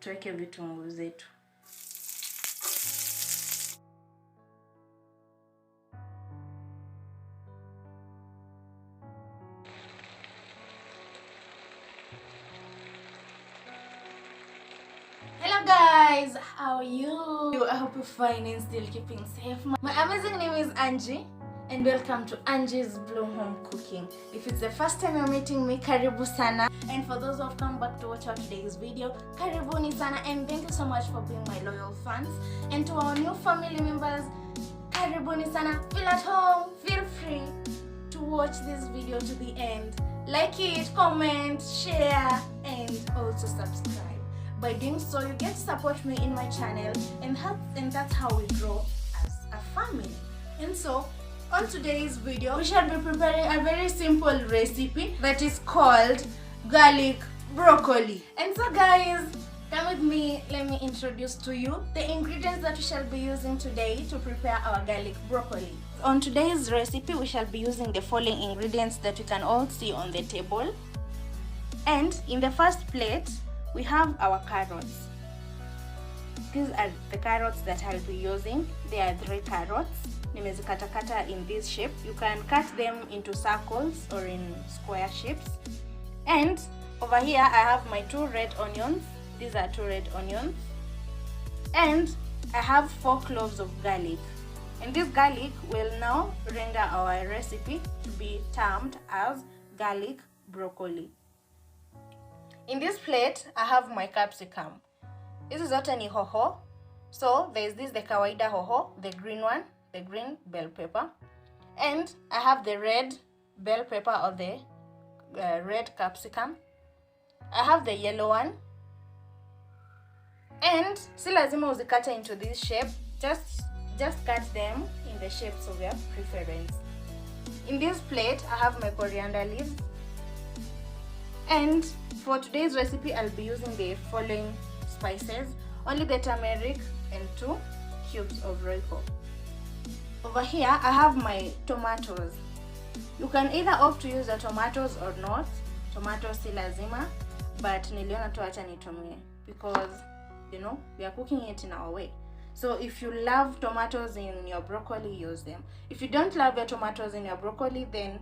tuweke vitunguu zetu. Hello guys, how are you? I hope you're fine and still keeping safe. My amazing name is Angie and welcome to Angie's Bloom Home Cooking. If it's the first time you're meeting me, karibu sana. And for those who have come back to watch our today's video, karibuni sana, and thank you so much for being my loyal fans. And to our new family members, karibuni sana. Feel at home, feel free to watch this video to the end. Like it, comment, share, and also subscribe. By doing so, you get to support me in my channel and that's how we grow as a family. And so, on today's video, we shall be preparing a very simple recipe that is called garlic broccoli. And so guys, come with me, let me introduce to you the ingredients that we shall be using today to prepare our garlic broccoli. On today's recipe, we shall be using the following ingredients that you can all see on the table. And in the first plate, we have our carrots. These are the carrots that I'll be using. There are 3 carrots. Nimezikatakata in this shape. You can cut them into circles or in square shapes. And over here I have my 2 red onions. These are 2 red onions. And I have 4 cloves of garlic. And this garlic will now render our recipe to be termed as garlic broccoli. In this plate, I have my capsicum. This is zote ni hoho. So there is this, the kawaida hoho, the green one, the green bell pepper. And I have the red bell pepper or the red capsicum. I have the yellow one. And si lazima uzikata into this shape. Just cut them in the shapes of your preference. In this plate, I have my coriander leaves. And for today's recipe, I'll be using the following spices: only the turmeric and 2 cubes of royco. Over here, I have my tomatoes. You can either opt to use the tomatoes or not. Tomatoes si lazima, but niliona tu acha nitumie because you know we are cooking it in our way. So if you love tomatoes in your broccoli, use them. If you don't love your tomatoes in your broccoli, then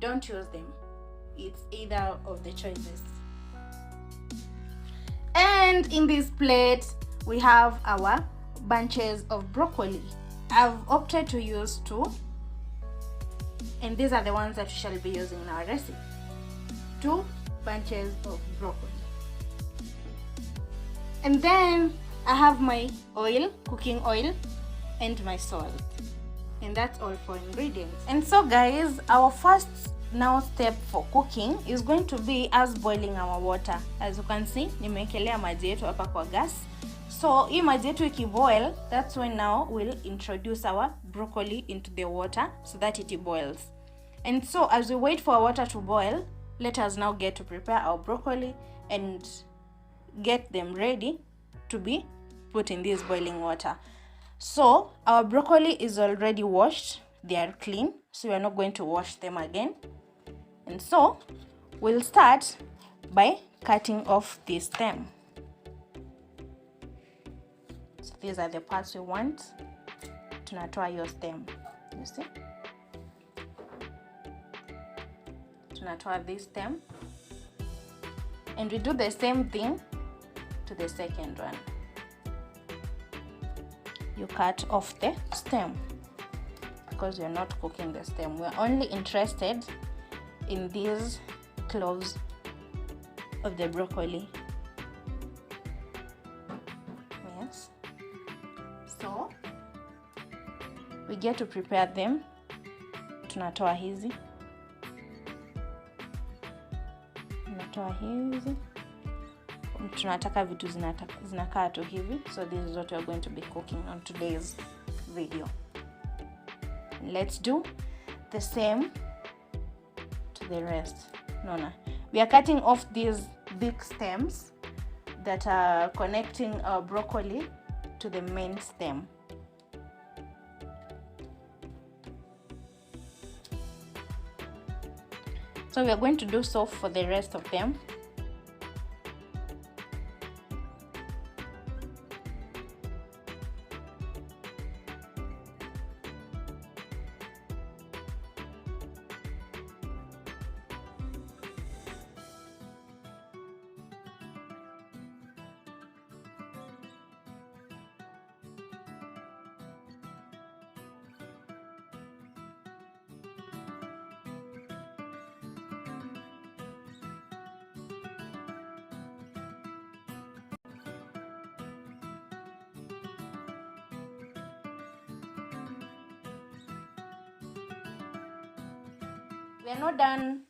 don't use them. It's either of the choices. And in this plate, we have our bunches of broccoli. I've opted to use 2. And these are the ones that we shall be using in our recipe. 2 bunches of broccoli. And then I have my oil, cooking oil, and my salt. And that's all for ingredients. And so guys, our first step for cooking is going to be us boiling our water. As you can see, nimewekelea maji yetu hapa kwa gas. So hii maji yetu ikiboil, that's when now we'll introduce our broccoli into the water so that it boils. And so as we wait for our water to boil, let us now get to prepare our broccoli and get them ready to be put in this boiling water. So our broccoli is already washed. They are clean, so we are not going to wash them again. And so we'll start by cutting off this stem. So these are the parts we want. Tunatoa your stem. You see? Tunatoa this stem. And we do the same thing to the second one. You cut off the stem because we're not cooking the stem. We're only interested in these cloves of the broccoli. Yes. So we get to prepare them. Tunatoa hizi. Tunataka vitu zinakaa tu hivi. So this is what we're going to be cooking on today's video. Let's do the same to the rest. Nona, we are cutting off these big stems that are connecting our broccoli to the main stem. So we are going to do so for the rest of them. We are not done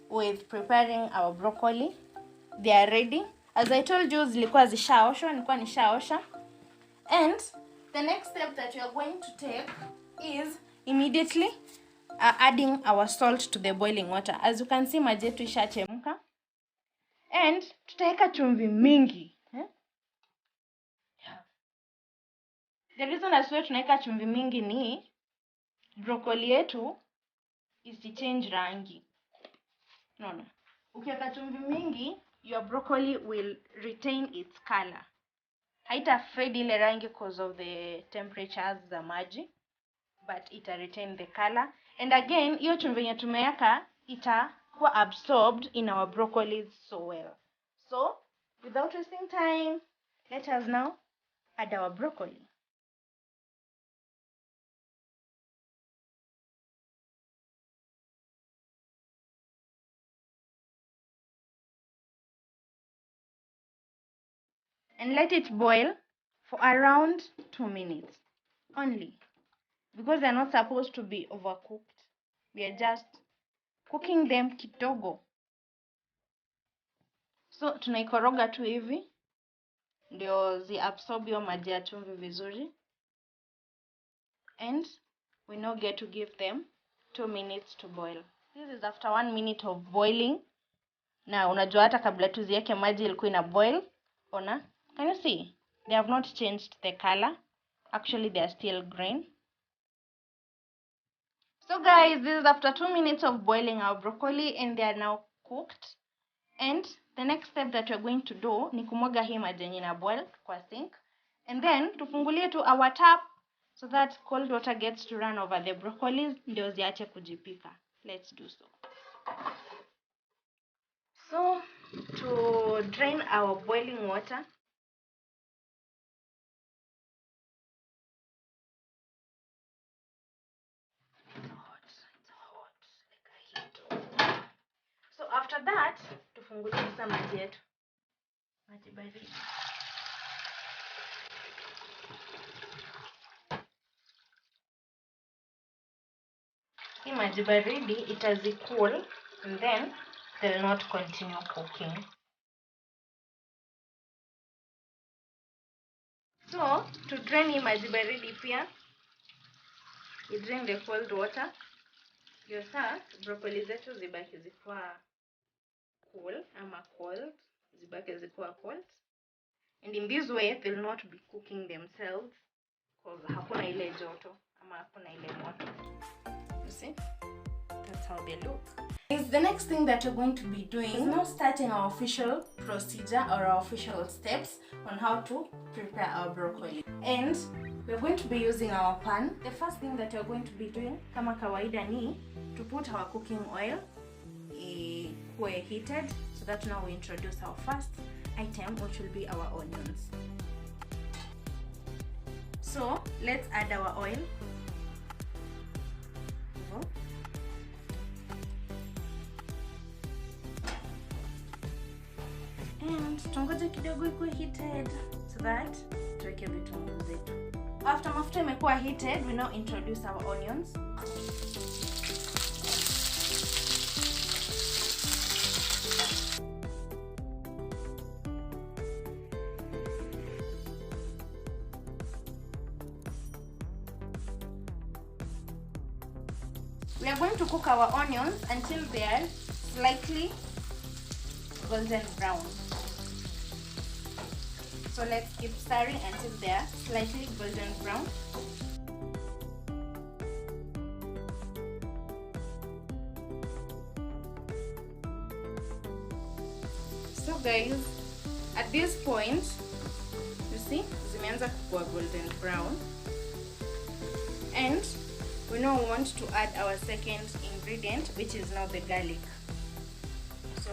with preparing our broccoli. They are ready. As I told you, zilikuwa zishaoshwa, nilikuwa nishaosha. And the next step that we are going to take is immediately adding our salt to the boiling water. As you can see, maji yetu ishachemka. And tutaweka chumvi mingi. The reason as well tunaweka chumvi mingi ni broccoli yetu isichange rangi. No. Ukiweka chumvi mingi, your broccoli will retain its color. Haita fade ile rangi because of the temperatures za maji, but ita retain the color. And again, hiyo chumvi yenye tumeweka itakuwa absorbed in our broccolis so well. So, without wasting time, let us now add our broccoli. And let it boil for around 2 minutes only, because they are not supposed to be overcooked. We are just cooking them kidogo. So tunaikoroga tu hivi ndio ziabsorb hiyo maji ya chumvi vizuri. And we now get to give them 2 minutes to boil. This is after 1 minute of boiling. Na unajua hata kabla tuziweke maji ilikuwa ina boil. Ona, can you see? They have not changed the color. Actually, they are still green. So guys, this is after 2 minutes of boiling our broccoli, and they are now cooked. And the next step that we're going to do ni kumwaga hii maji yenye ina boil kwa sink. And then tufungulie tu our tap so that cold water gets to run over the broccolis ndio ziache kujipika. Let's do so. So to drain our boiling water, so after that tufungulie sasa maji yetu, maji baridi. Hii maji baridi itazi-cool and then they'll not continue cooking. So to drain hii maji baridi pia, we drain the cold water. Ndio sasa broccoli zetu zibaki zikuwa cool ama cold, zibaki zikuwa cold. And in this way they'll not be cooking themselves because hakuna ile joto ama hakuna ile moto. You see? That's how they look. The next thing that we're going to be doing is now starting our official procedure or our official steps on how to prepare our broccoli. And we're going to be using our pan. The first thing that we're going to be doing, kama kawaida, ni to put our cooking oil ikuwe heated, so that now we introduce our first item, which will be our onions. So let's add our oil. And tungoje kidogo ikuwe heated so that tuweke vitunguu zetu. After mafuta imekuwa heated, we now introduce our onions. We are going to cook our onions until they are slightly golden brown. So let's keep stirring until they are slightly golden brown. So guys, at this point, you see, zimeanza kuwa golden brown. And we now want to add our second ingredient, which is now the garlic. So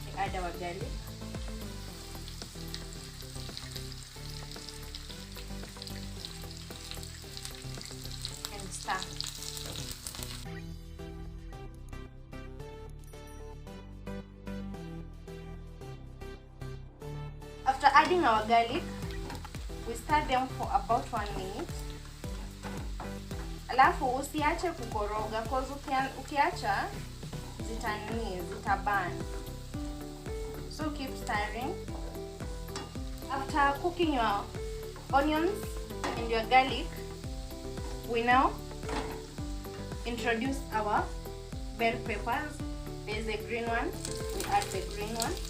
we add our garlic. And stir. After adding our garlic, we stir them for about 1 minute. Alafu usiache kukoroga, cause ukiacha zita burn. So keep stirring. After cooking your onions and your garlic, we now introduce our bell peppers. There's a green one, we add the green one.